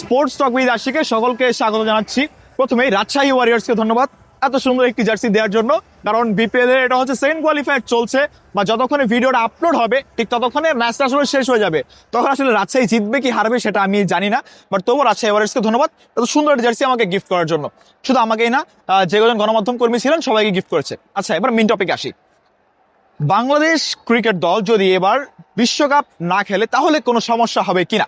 Sports talk with আশিকে সকলকে স্বাগত জানাচ্ছি। প্রথমেই রাজশাহী ওয়ারিয়র্সকে ধন্যবাদ এত সুন্দর একটি জার্সি দেওয়ার জন্য, কারণ বিপিএল এর এটা হচ্ছে সেকেন্ড কোয়ালিফায়ার চলছে, বা যতক্ষণে ভিডিওটা আপলোড হবে ঠিক ততক্ষণে ম্যাচটা আসলে শেষ হয়ে যাবে। তখন আসলে রাজশাহী জিতবে কি হারবে সেটা আমি জানি না, বাট তবুও রাজশাহী ওয়ারিয়র্সকে ধন্যবাদ এত সুন্দর একটা জার্সি আমাকে গিফট করার জন্য। শুধু আমাকেই না, যে কজন গণমাধ্যম কর্মী ছিলেন সবাইকে গিফট করেছে। আচ্ছা, এবার মেইন টপিক আসি। বাংলাদেশ ক্রিকেট দল যদি এবার বিশ্বকাপ না খেলে তাহলে কোনো সমস্যা হবে কিনা?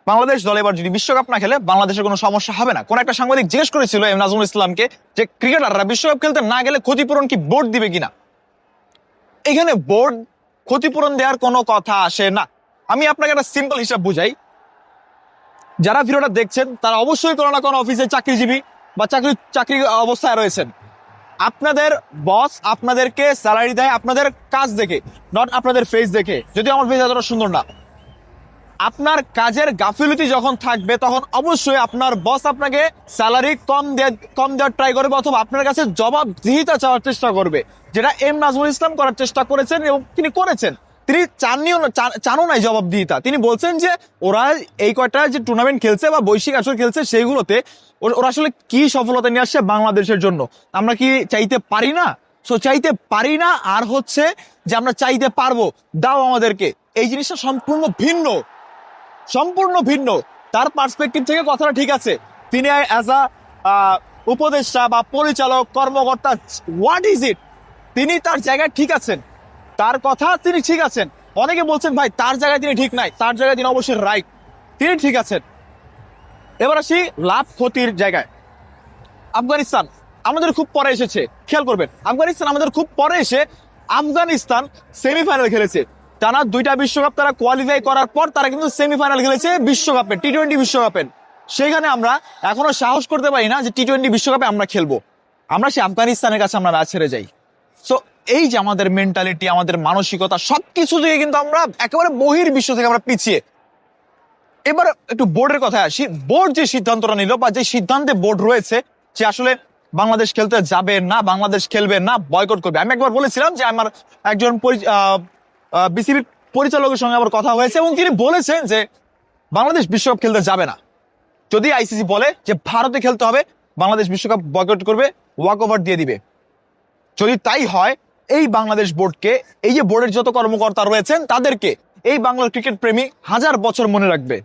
বাংলাদেশ দল এবার যদি বিশ্বকাপ না খেলে বাংলাদেশের কোনো সমস্যা হবে না। কোন একটা সাংবাদিক জিজ্ঞেস করেছিল এম নাজমুল ইসলামকে যে ক্রিকেটাররা বিশ্বকাপ খেলতে না গেলে ক্ষতিপূরণ কি বোর্ড দিবে কিনা। এখানে বোর্ড ক্ষতিপূরণ দেওয়ার কোনো কথা আসে না। আমি আপনাকে একটা সিম্পল হিসাব বুঝাই। যারা ভিডিওটা দেখছেন তারা অবশ্যই কোনো না কোনো অফিসে চাকরিজীবী বা চাকরি অবস্থায় রয়েছেন। আপনাদের বস আপনাদেরকে স্যালারি দেয় আপনাদের কাজ দেখে, নট আপনাদের ফেস দেখে। যদিও আমার ফেস এতটা সুন্দর না। আপনার কাজের গাফিলতি যখন থাকবে তখন অবশ্যই আপনার বস আপনাকে স্যালারি কম দেওয়ার ট্রাই করবে, অথবা আপনার কাছে জবাবদিহিতা চাওয়ার চেষ্টা করবে, যেটা এম নাজমুল ইসলাম করার চেষ্টা করেছেন এবং তিনি করেছেন। তিনি চানও নাই জবাবদিহিতা। তিনি বলছেন যে ওরা এই কয়টা যে টুর্নামেন্ট খেলছে বা বৈশ্বিক আসর খেলছে সেইগুলোতে ওরা আসলে কি সফলতা নিয়ে আসছে বাংলাদেশের জন্য। আমরা কি চাইতে পারি না? চাইতে পারি না, আর হচ্ছে যে আমরা চাইতে পারবো, দাও আমাদেরকে। এই জিনিসটা সম্পূর্ণ ভিন্ন। তার পার্সপেক্টিভ থেকে কথাটা ঠিক আছে। তিনি অ্যাজ আ উপদেষ্টা বা পরিচালক কর্মকর্তা, হোয়াট ইজ ইট, তিনি তার জায়গায় ঠিক আছেন, তার কথা তিনি ঠিক আছেন। অনেকে বলছেন ভাই তার জায়গায় তিনি ঠিক নাই, তার জায়গায় তিনি অবশ্যই রাইট, তিনি ঠিক আছেন। এবার আসি লাভ ক্ষতির জায়গায়। আফগানিস্তান আমাদের খুব পরে এসেছে, খেয়াল করবেন। আফগানিস্তান আমাদের খুব পরে এসে আফগানিস্তান সেমিফাইনাল খেলেছে। টানা 2টা বিশ্বকাপ তারা কোয়ালিফাই করার পর তারা কিন্তু সেমিফাইনাল খেলেছে বিশ্বকাপে, টি-20 বিশ্বকাপে। সেখানে আমরা এখনো সাহস করতে পারি না যে টি-20 বিশ্বকাপে আমরা খেলবো। আমরা সেই আফগানিস্তানের কাছে আমরা ম্যাচ হেরে যাই। সো এই যে আমাদের মেন্টালিটি, আমাদের মানসিকতা, সবকিছু থেকে কিন্তু আমরা একেবারে বহির্বিশ্ব থেকে আমরা পিছিয়ে। এবার একটু বোর্ডের কথায় আসি। বোর্ড যে সিদ্ধান্তটা নিল বা যে সিদ্ধান্তে বোর্ড রয়েছে যে আসলে বাংলাদেশ খেলতে যাবে না, বাংলাদেশ খেলবে না, বয়কট করবে। আমি একবার বলেছিলাম যে আমার একজন বিসিবি পরিচালকের সঙ্গে আমার কথা হয়েছে এবং তিনি বলেছেন যে বাংলাদেশ বিশ্বকাপ খেলতে যাবে না। যদি আইসিসি বলে যে ভারতে খেলতে হবে, বাংলাদেশ বিশ্বকাপ বয়কট করবে, ওয়াক ওভার দিয়ে দিবে। যদি তাই হয়, এই বাংলাদেশ বোর্ডকে, এই যে বোর্ডের যত কর্মকর্তা রয়েছেন তাদেরকে এই বাংলার ক্রিকেট প্রেমী 1000 বছর মনে রাখবে।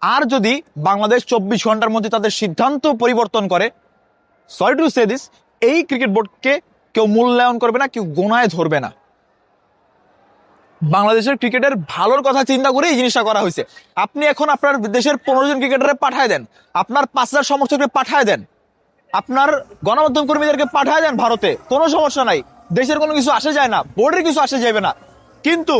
আর যদি বাংলাদেশ 24 ঘন্টার মধ্যে তাদের সিদ্ধান্ত পরিবর্তন করে, সরি টু সে দিস, এই ক্রিকেট বোর্ডকে কেউ মূল্যায়ন করবে না, কেউ গোনায় ধরবে না। বাংলাদেশের ক্রিকেটের ভালোর কথা চিন্তা করে এই জিনিসটা করা হয়েছে। আপনি এখন আপনার দেশের 15 জন ক্রিকেটারে পাঠায় দেন, আপনার 5000 সমর্থককে পাঠায় দেন, আপনার গণমাধ্যম কর্মীদেরকে পাঠায় দেন ভারতে, কোনো সমস্যা নাই। দেশের কোনো কিছু আসে যায় না, বোর্ডের কিছু আসে যাবে না। কিন্তু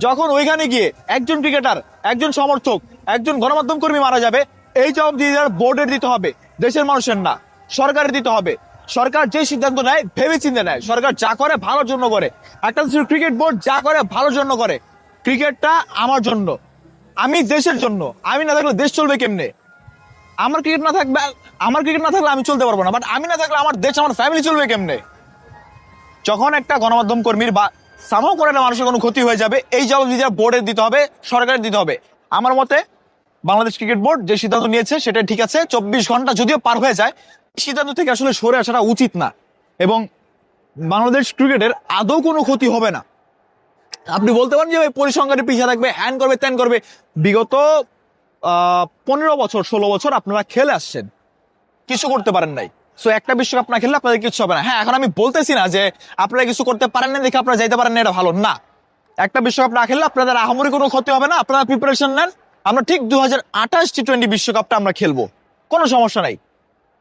যখন ওইখানে গিয়ে একজন ক্রিকেটার, একজন সমর্থক, একজন গণমাধ্যম কর্মী মারা যাবে, এই জবাবদিহিতা বোর্ডের দিতে হবে, দেশের মানুষের না, সরকারের দিতে হবে। সরকার যে সিদ্ধান্ত নেয় ভেবে চিন্তে নেয়, সরকার যা করে ভালোর জন্য করে। একটা ক্রিকেট বোর্ড যা করে ভালোর জন্য করে। ক্রিকেটটা আমার জন্য, আমি দেশের জন্য। আমি না থাকলে দেশ চলবে কেমনে? আমার ক্রিকেট না থাকলে আমি চলতে পারবো না, বাট আমি না থাকলে আমার দেশ, আমার ফ্যামিলি চলবে কেমনে? যখন একটা গণমাধ্যম কর্মীর বা সামহ করে একটা মানুষের কোনো ক্ষতি হয়ে যাবে, এই জবাবদিহিতা বোর্ডের দিতে হবে, সরকারের দিতে হবে। আমার মতে বাংলাদেশ ক্রিকেট বোর্ড যে সিদ্ধান্ত নিয়েছে সেটা ঠিক আছে। 24 ঘন্টা যদিও পার হয়ে যায়, সিদ্ধান্ত থেকে আসলে সরে আসাটা উচিত না, এবং বাংলাদেশ ক্রিকেটের আদৌ কোনো ক্ষতি হবে না। আপনি বলতে পারেন যে পরিসংখ্যানে পিছিয়ে থাকবে, হ্যান করবে, ত্যান করবে। বিগত 15 বছর 16 বছর আপনারা খেলে আসছেন, কিছু করতে পারেন নাই। সো একটা বিশ্বকাপ না খেললে আপনাদের কিছু হবে না। হ্যাঁ, এখন আমি বলতেছি না যে আপনারা কিছু করতে পারেন না দেখে আপনারা যাইতে পারেন না, এটা ভালো না। একটা বিশ্বকাপ না খেললে আপনাদের আহামরি কোনো ক্ষতি হবে না। আপনারা প্রিপারেশন নেন, আমরা ঠিক 2028 টি-20 বিশ্বকাপটা আমরা খেলবো, কোনো সমস্যা নাই।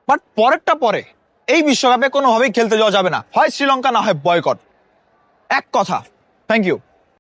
বাট পরেরটা পরে, এই বিশ্বকাপে কোনোভাবেই খেলতে যাওয়া যাবে না, হয় শ্রীলঙ্কা না হয় বয়কট। এক কথা। Thank you.